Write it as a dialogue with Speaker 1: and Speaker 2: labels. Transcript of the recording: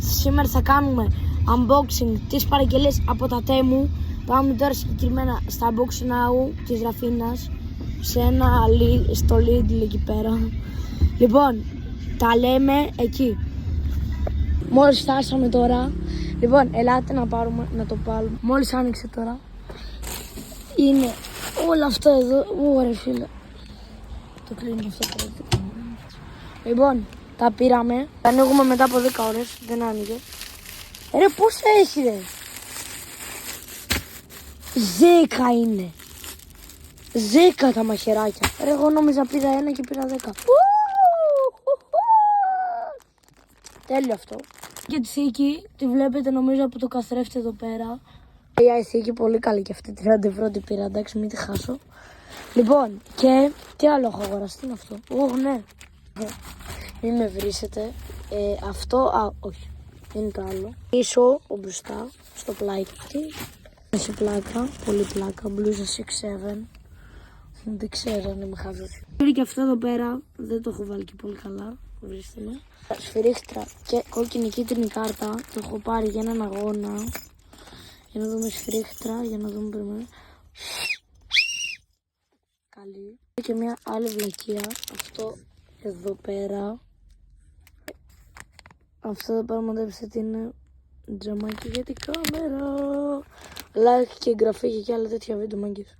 Speaker 1: Σήμερα θα κάνουμε unboxing τις παραγγελίες από τα Temu. Πάμε τώρα συγκεκριμένα στα Box Now της Ραφίνας, στο Lidl εκεί πέρα. Λοιπόν, τα λέμε εκεί. Μόλις φτάσαμε τώρα. Λοιπόν, ελάτε να το πάρουμε. Μόλις άνοιξε τώρα. Είναι όλο αυτό εδώ. Ωραία φίλε. Το κλείνει αυτό τώρα. Λοιπόν, τα πήραμε. Τα ανοίγουμε μετά από 10 ώρες. Δεν άνοιγε. Ρε πόσα έχει ρε. 10 είναι. 10 τα μαχαιράκια. Ρε εγώ νόμιζα πήρα ένα και πήρα 10. Τέλειο αυτό. Και τη θήκη τη βλέπετε νομίζω από το καθρέφτη εδώ πέρα. Η θήκη πολύ καλή και αυτή. 30 ευρώ την πήρα, εντάξει μην τη χάσω. Λοιπόν, και τι άλλο έχω αγοράσει, τι είναι αυτό. Ναι. Μην με βρίσετε. Αυτό, όχι. Είναι το άλλο. Πίσω, μπροστά, στο πλάι. Έχει πλάκα, πολύ πλάκα. Μπλούζα 6-7. Δεν ξέρω αν είμαι χαζός. Πήρε και αυτό εδώ πέρα. Δεν το έχω βάλει και πολύ καλά. Βρίστε με. Σφυρίχτρα και κόκκινη κίτρινη κάρτα. Το έχω πάρει για έναν αγώνα. Για να δούμε σφυρίχτρα, για να δούμε πριν. Καλή. Και μια άλλη βλακεία. Αυτό εδώ πέρα. Αυτό εδώ πέρα μαντέψετε είναι τζαμάκι για την κάμερα. Like και εγγραφή και άλλα τέτοια βίντεο μάγκες.